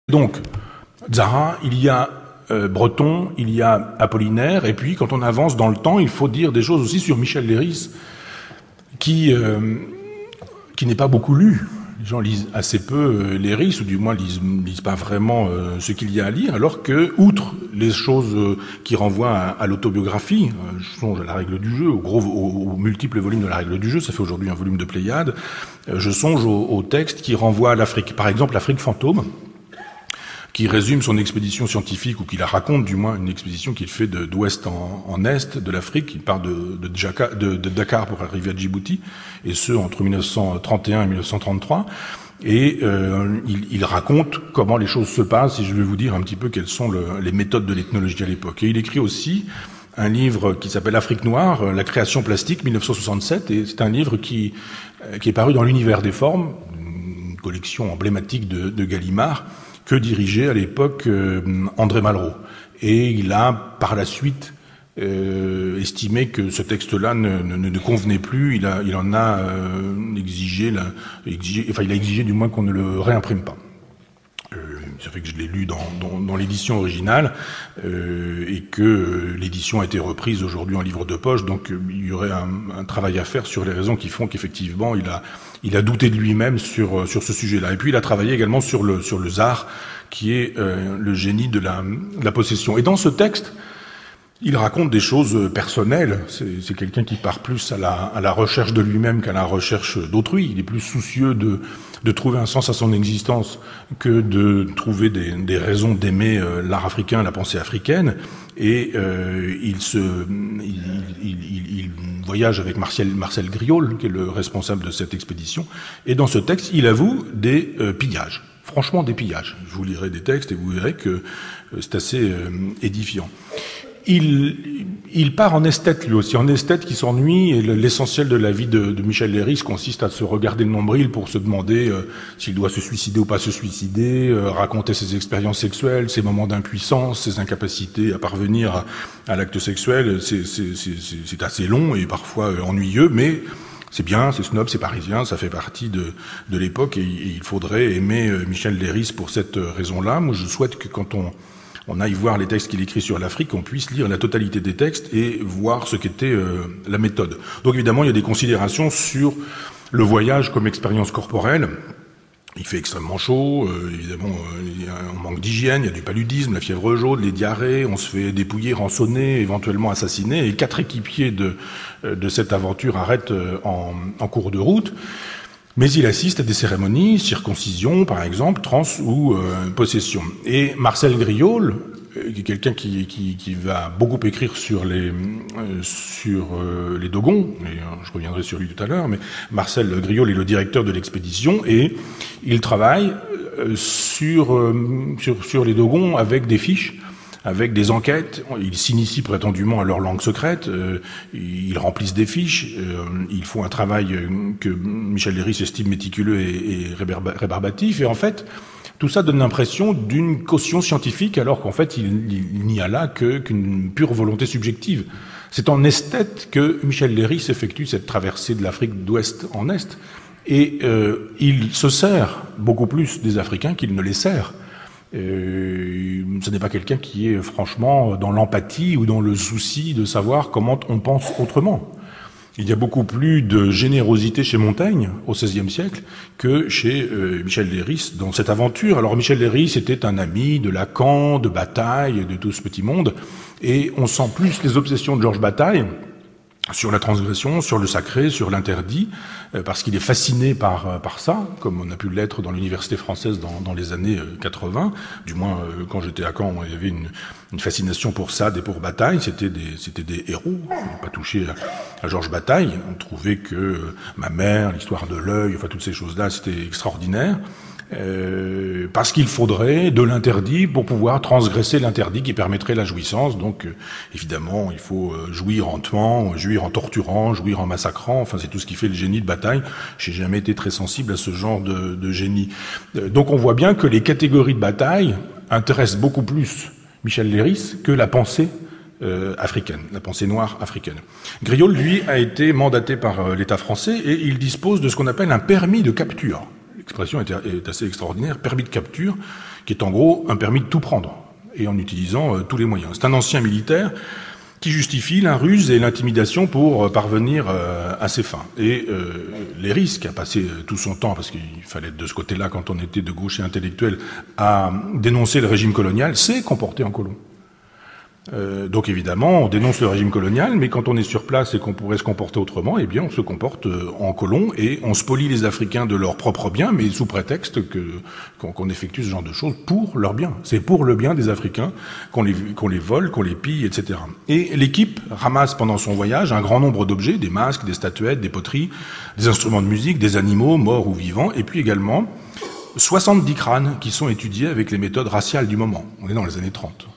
Donc, Zara, il y a Breton, il y a Apollinaire, et puis quand on avance dans le temps, il faut dire des choses aussi sur Michel Leiris, qui n'est pas beaucoup lu. Les gens lisent assez peu Leiris, ou du moins lisent pas vraiment ce qu'il y a à lire, alors que, outre les choses qui renvoient à l'autobiographie, je songe à la règle du jeu, aux multiples volumes de la règle du jeu, ça fait aujourd'hui un volume de Pléiade, je songe aux textes qui renvoient à l'Afrique. Par exemple, l'Afrique fantôme, qui résume son expédition scientifique, ou qui la raconte du moins, une expédition qu'il fait d'ouest en est de l'Afrique. Il part de Dakar pour arriver à Djibouti, et ce entre 1931 et 1933. Et il raconte comment les choses se passent, et je vais vous dire un petit peu quelles sont les méthodes de l'ethnologie à l'époque. Et il écrit aussi un livre qui s'appelle Afrique noire, la création plastique, 1967, et c'est un livre qui est paru dans l'Univers des formes, une collection emblématique de Gallimard, que dirigeait à l'époque André Malraux. Et il a, par la suite, estimé que ce texte-là ne convenait plus. Il en a exigé du moins qu'on ne le réimprime pas. Ça fait que je l'ai lu dans l'édition originale, et que l'édition a été reprise aujourd'hui en livre de poche, donc il y aurait un travail à faire sur les raisons qui font qu'effectivement il a douté de lui-même sur ce sujet-là. Et puis il a travaillé également sur le Tsar, qui est le génie de la possession. Et dans ce texte, il raconte des choses personnelles. C'est quelqu'un qui part plus à la recherche de lui-même qu'à la recherche d'autrui. Il est plus soucieux de trouver un sens à son existence que de trouver des raisons d'aimer l'art africain, la pensée africaine. Et il voyage avec Marcel Griaule, qui est le responsable de cette expédition. Et dans ce texte, il avoue des pillages. Franchement, des pillages. Je vous lirai des textes et vous verrez que c'est assez édifiant. Il part en esthète, lui aussi, en esthète qui s'ennuie, et l'essentiel de la vie de Michel Leiris consiste à se regarder le nombril pour se demander s'il doit se suicider ou pas se suicider, raconter ses expériences sexuelles, ses moments d'impuissance, ses incapacités à parvenir à l'acte sexuel. C'est assez long et parfois ennuyeux, mais c'est bien, c'est snob, c'est parisien, ça fait partie de l'époque, et il faudrait aimer Michel Leiris pour cette raison-là. Moi, je souhaite que quand on aille voir les textes qu'il écrit sur l'Afrique, on puisse lire la totalité des textes et voir ce qu'était la méthode. Donc évidemment, il y a des considérations sur le voyage comme expérience corporelle. Il fait extrêmement chaud, évidemment, on manque d'hygiène, il y a du paludisme, la fièvre jaune, les diarrhées, on se fait dépouiller, rançonner, éventuellement assassiner, et 4 équipiers de cette aventure arrêtent en cours de route. Mais il assiste à des cérémonies, circoncision par exemple, ou possession. Et Marcel Griaule, qui est quelqu'un qui va beaucoup écrire sur les Dogons, et je reviendrai sur lui tout à l'heure, mais Marcel Griaule est le directeur de l'expédition, et il travaille sur les Dogons avec des fiches, avec des enquêtes. Ils s'initient prétendument à leur langue secrète, ils remplissent des fiches, ils font un travail que Michel Leiris estime méticuleux et rébarbatif, et en fait, tout ça donne l'impression d'une caution scientifique, alors qu'en fait, il n'y a là qu'une pure volonté subjective. C'est en esthète que Michel Leiris effectue cette traversée de l'Afrique d'ouest en est, et il se sert beaucoup plus des Africains qu'il ne les sert. Ce n'est pas quelqu'un qui est franchement dans l'empathie ou dans le souci de savoir comment on pense autrement. Il y a beaucoup plus de générosité chez Montaigne au XVIe siècle que chez Michel Leiris dans cette aventure. Alors Michel Leiris était un ami de Lacan, de Bataille, de tout ce petit monde, et on sent plus les obsessions de Georges Bataille sur la transgression, sur le sacré, sur l'interdit, parce qu'il est fasciné par ça, comme on a pu l'être dans l'université française dans les années 80. Du moins, quand j'étais à Caen, il y avait une fascination pour Sade et pour Bataille. C'était des héros. Je n'ai pas touché à Georges Bataille. On trouvait que Ma mère, l'histoire de l'œil, enfin toutes ces choses-là, c'était extraordinaire. Parce qu'il faudrait de l'interdit pour pouvoir transgresser l'interdit qui permettrait la jouissance. Donc, évidemment, il faut jouir en tuant, jouir en torturant, jouir en massacrant. Enfin, c'est tout ce qui fait le génie de Bataille. J'ai jamais été très sensible à ce genre de génie. Donc, on voit bien que les catégories de Bataille intéressent beaucoup plus Michel Leiris que la pensée africaine, la pensée noire africaine. Griaule, lui, a été mandaté par l'État français, et il dispose de ce qu'on appelle un permis de capture. L'expression est assez extraordinaire, permis de capture, qui est en gros un permis de tout prendre, et en utilisant tous les moyens. C'est un ancien militaire qui justifie la ruse et l'intimidation pour parvenir à ses fins. Et Léris, qui a passé tout son temps, parce qu'il fallait être de ce côté-là quand on était de gauche et intellectuel, à dénoncer le régime colonial, s'est comporté en colon. Donc évidemment, on dénonce le régime colonial, mais quand on est sur place et qu'on pourrait se comporter autrement, eh bien on se comporte en colon et on spolie les Africains de leurs propres biens, mais sous prétexte qu'on effectue ce genre de choses pour leurs biens. C'est pour le bien des Africains qu'on les vole, qu'on les pille, etc. Et l'équipe ramasse pendant son voyage un grand nombre d'objets, des masques, des statuettes, des poteries, des instruments de musique, des animaux morts ou vivants, et puis également 70 crânes qui sont étudiés avec les méthodes raciales du moment. On est dans les années 30.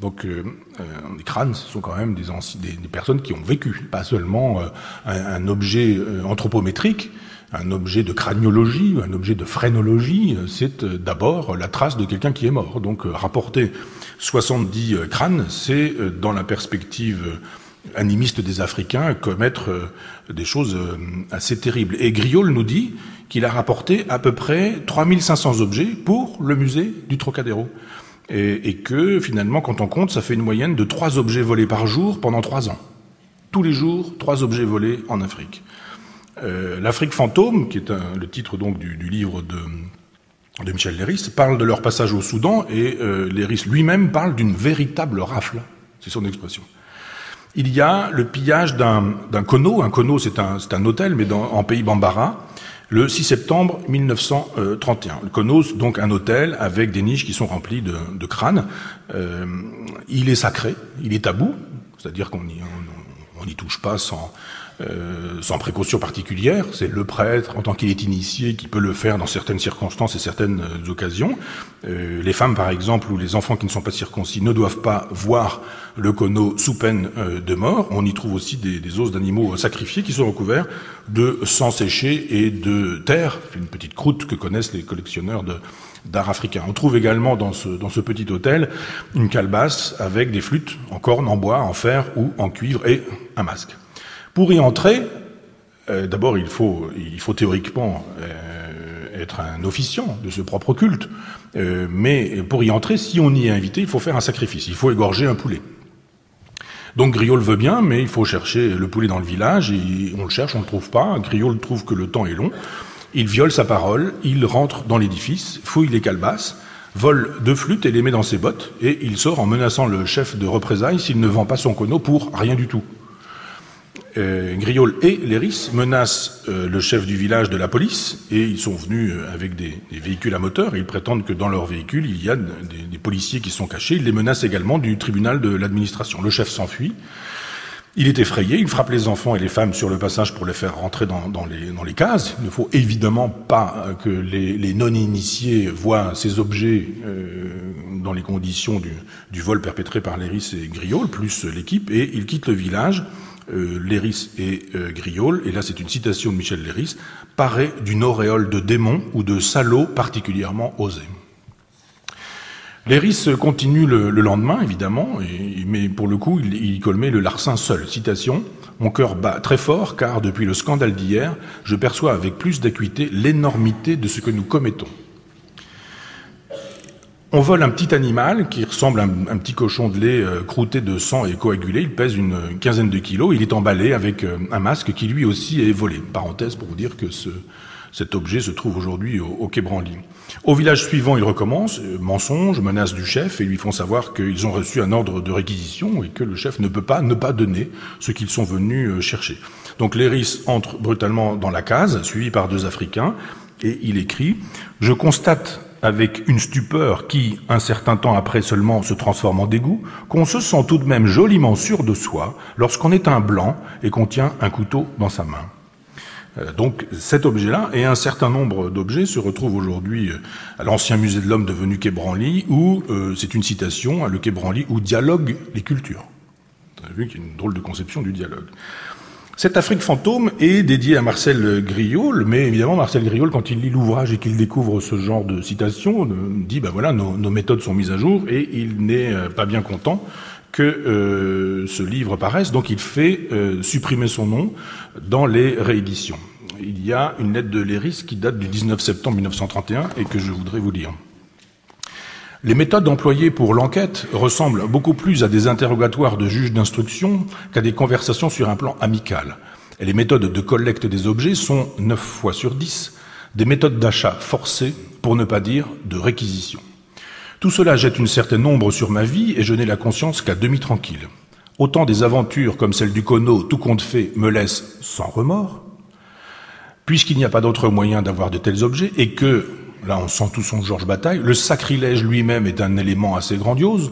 Donc les crânes, ce sont quand même des personnes qui ont vécu, pas seulement un objet anthropométrique, un objet de craniologie, un objet de phrénologie, c'est d'abord la trace de quelqu'un qui est mort. Donc rapporter 70 crânes, c'est dans la perspective animiste des Africains commettre des choses assez terribles. Et Griaule nous dit qu'il a rapporté à peu près 3500 objets pour le musée du Trocadéro. Et que, finalement, quand on compte, ça fait une moyenne de 3 objets volés par jour pendant 3 ans. Tous les jours, 3 objets volés en Afrique. L'Afrique fantôme, qui est le titre donc du livre de Michel Léris, parle de leur passage au Soudan, et Léris lui-même parle d'une véritable rafle. C'est son expression. Il y a le pillage d'un kono. Un kono, c'est un hôtel, mais en pays Bambara, le 6 septembre 1931. Le kono, donc un hôtel avec des niches qui sont remplies de crânes. Il est sacré, il est tabou, c'est-à-dire qu'on n'y touche pas sans précaution particulière. C'est le prêtre, en tant qu'il est initié, qui peut le faire dans certaines circonstances et certaines occasions. Les femmes, par exemple, ou les enfants qui ne sont pas circoncis ne doivent pas voir le kono sous peine de mort. On y trouve aussi des os d'animaux sacrifiés qui sont recouverts de sang séché et de terre, une petite croûte que connaissent les collectionneurs d'art africain. On trouve également dans ce petit hôtel une calebasse avec des flûtes en corne, en bois, en fer ou en cuivre et un masque. Pour y entrer, d'abord il faut théoriquement être un officiant de ce propre culte, mais pour y entrer, si on y est invité, il faut faire un sacrifice, il faut égorger un poulet. Donc Griaule veut bien, mais il faut chercher le poulet dans le village, et on le cherche, on ne le trouve pas. Griaule trouve que le temps est long, il viole sa parole, il rentre dans l'édifice, fouille les calebasses, vole 2 flûtes et les met dans ses bottes, et il sort en menaçant le chef de représailles s'il ne vend pas son kono pour rien du tout. Griaule et Léris menacent le chef du village de la police, et ils sont venus avec des véhicules à moteur, et ils prétendent que dans leurs véhicules il y a des policiers qui sont cachés. Ils les menacent également du tribunal de l'administration. Le chef s'enfuit, il est effrayé, il frappe les enfants et les femmes sur le passage pour les faire rentrer dans les cases. Il ne faut évidemment pas que les non-initiés voient ces objets dans les conditions du vol perpétré par Léris et Griaule, plus l'équipe, et ils quittent le village. Léris et Griaule, et là c'est une citation de Michel Léris, paraît d'une auréole de démons ou de salauds particulièrement osés. Léris continue le lendemain, évidemment, mais pour le coup, il colmait le larcin seul. Citation, « Mon cœur bat très fort, car depuis le scandale d'hier, je perçois avec plus d'acuité l'énormité de ce que nous commettons. » On vole un petit animal qui ressemble à un petit cochon de lait croûté de sang et coagulé. Il pèse une quinzaine de kilos. Il est emballé avec un masque qui lui aussi est volé. Parenthèse pour vous dire que cet objet se trouve aujourd'hui au Quai Branly. Au village suivant, il recommence, mensonge, menace du chef, et lui font savoir qu'ils ont reçu un ordre de réquisition et que le chef ne peut pas ne pas donner ce qu'ils sont venus chercher. Donc Léris entre brutalement dans la case, suivi par 2 Africains, et il écrit « Je constate avec une stupeur qui, un certain temps après seulement, se transforme en dégoût, qu'on se sent tout de même joliment sûr de soi lorsqu'on est un blanc et qu'on tient un couteau dans sa main. » Donc cet objet-là et un certain nombre d'objets se retrouvent aujourd'hui à l'ancien musée de l'homme devenu Quai Branly, où c'est une citation, le Quai Branly, où dialoguent les cultures. Vous avez vu qu'il y a une drôle de conception du dialogue. Cette Afrique fantôme est dédiée à Marcel Griaule, mais évidemment Marcel Griaule, quand il lit l'ouvrage et qu'il découvre ce genre de citation, dit ben voilà, nos méthodes sont mises à jour, et il n'est pas bien content que ce livre paraisse, donc il fait supprimer son nom dans les rééditions. Il y a une lettre de Léris qui date du 19 septembre 1931 et que je voudrais vous lire. Les méthodes employées pour l'enquête ressemblent beaucoup plus à des interrogatoires de juges d'instruction qu'à des conversations sur un plan amical. Et les méthodes de collecte des objets sont, 9 fois sur 10, des méthodes d'achat forcé, pour ne pas dire de réquisition. Tout cela jette une certaine ombre sur ma vie et je n'ai la conscience qu'à demi tranquille. Autant des aventures comme celle du Cono, tout compte fait, me laissent sans remords, puisqu'il n'y a pas d'autre moyen d'avoir de tels objets et que, là on sent tout son Georges Bataille, le sacrilège lui-même est un élément assez grandiose,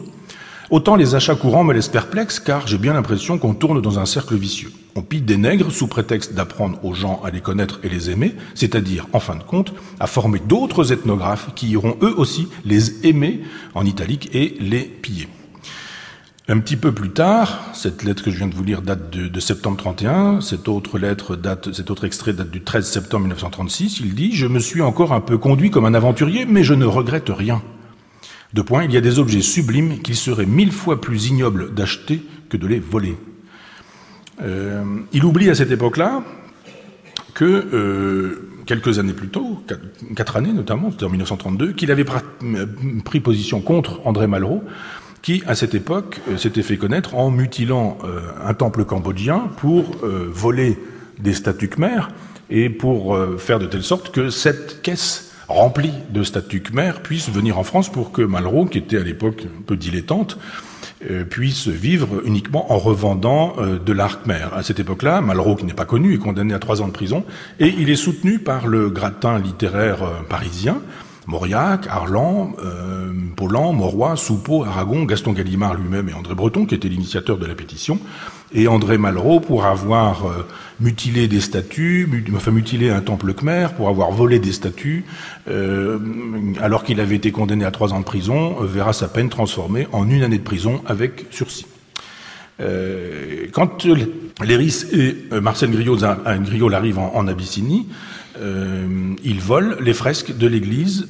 autant les achats courants me laissent perplexe car j'ai bien l'impression qu'on tourne dans un cercle vicieux. On pille des nègres sous prétexte d'apprendre aux gens à les connaître et les aimer, c'est-à-dire, en fin de compte, à former d'autres ethnographes qui iront eux aussi les aimer en italique et les piller. Un petit peu plus tard, cette lettre que je viens de vous lire date de septembre 31, cet autre extrait date du 13 septembre 1936, il dit « Je me suis encore un peu conduit comme un aventurier, mais je ne regrette rien. » De point, il y a des objets sublimes qu'il serait 1000 fois plus ignoble d'acheter que de les voler. Il oublie à cette époque-là que quelques années plus tôt, 4 années notamment, c'était en 1932, qu'il avait pris position contre André Malraux, qui, à cette époque, s'était fait connaître en mutilant un temple cambodgien pour voler des statues khmères et pour faire de telle sorte que cette caisse remplie de statues khmères puisse venir en France pour que Malraux, qui était à l'époque un peu dilettante, puisse vivre uniquement en revendant de l'art khmer. À cette époque-là, Malraux, qui n'est pas connu, est condamné à 3 ans de prison et il est soutenu par le gratin littéraire parisien, Mauriac, Arlan, Paulan, Mauroy, Soupeau, Aragon, Gaston Gallimard lui-même et André Breton, qui était l'initiateur de la pétition, et André Malraux pour avoir mutilé des statues, mutilé un temple khmer, pour avoir volé des statues, alors qu'il avait été condamné à 3 ans de prison, verra sa peine transformée en 1 année de prison avec sursis. Quand Léris et Marcel Griaule arrivent en Abyssinie, ils volent les fresques de l'église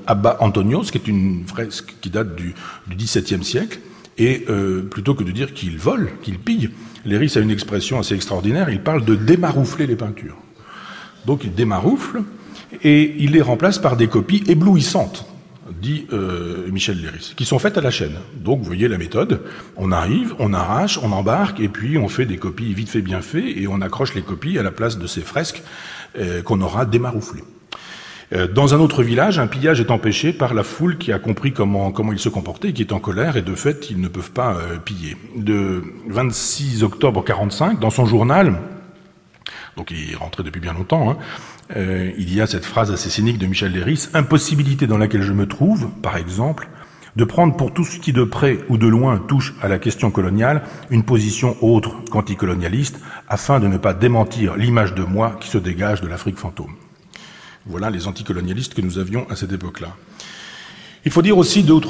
Abba Antonios, qui est une fresque qui date du XVIIe siècle, et plutôt que de dire qu'ils volent, qu'ils pillent, Léris a une expression assez extraordinaire, il parle de démaroufler les peintures. Donc il démaroufle, et il les remplace par des copies éblouissantes, dit Michel Léris, qui sont faites à la chaîne. Donc vous voyez la méthode, on arrive, on arrache, on embarque, et puis on fait des copies vite fait bien fait, et on accroche les copies à la place de ces fresques qu'on aura démarouflées. Dans un autre village, un pillage est empêché par la foule qui a compris comment il se comportait et qui est en colère, et de fait, ils ne peuvent pas piller. De 26 octobre 45, dans son journal, donc il est rentré depuis bien longtemps, il y a cette phrase assez cynique de Michel Léris, « Impossibilité dans laquelle je me trouve, par exemple, de prendre pour tout ce qui de près ou de loin touche à la question coloniale une position autre qu'anticolonialiste, afin de ne pas démentir l'image de moi qui se dégage de l'Afrique fantôme. » Voilà les anticolonialistes que nous avions à cette époque-là. Il faut dire aussi 2 ou 3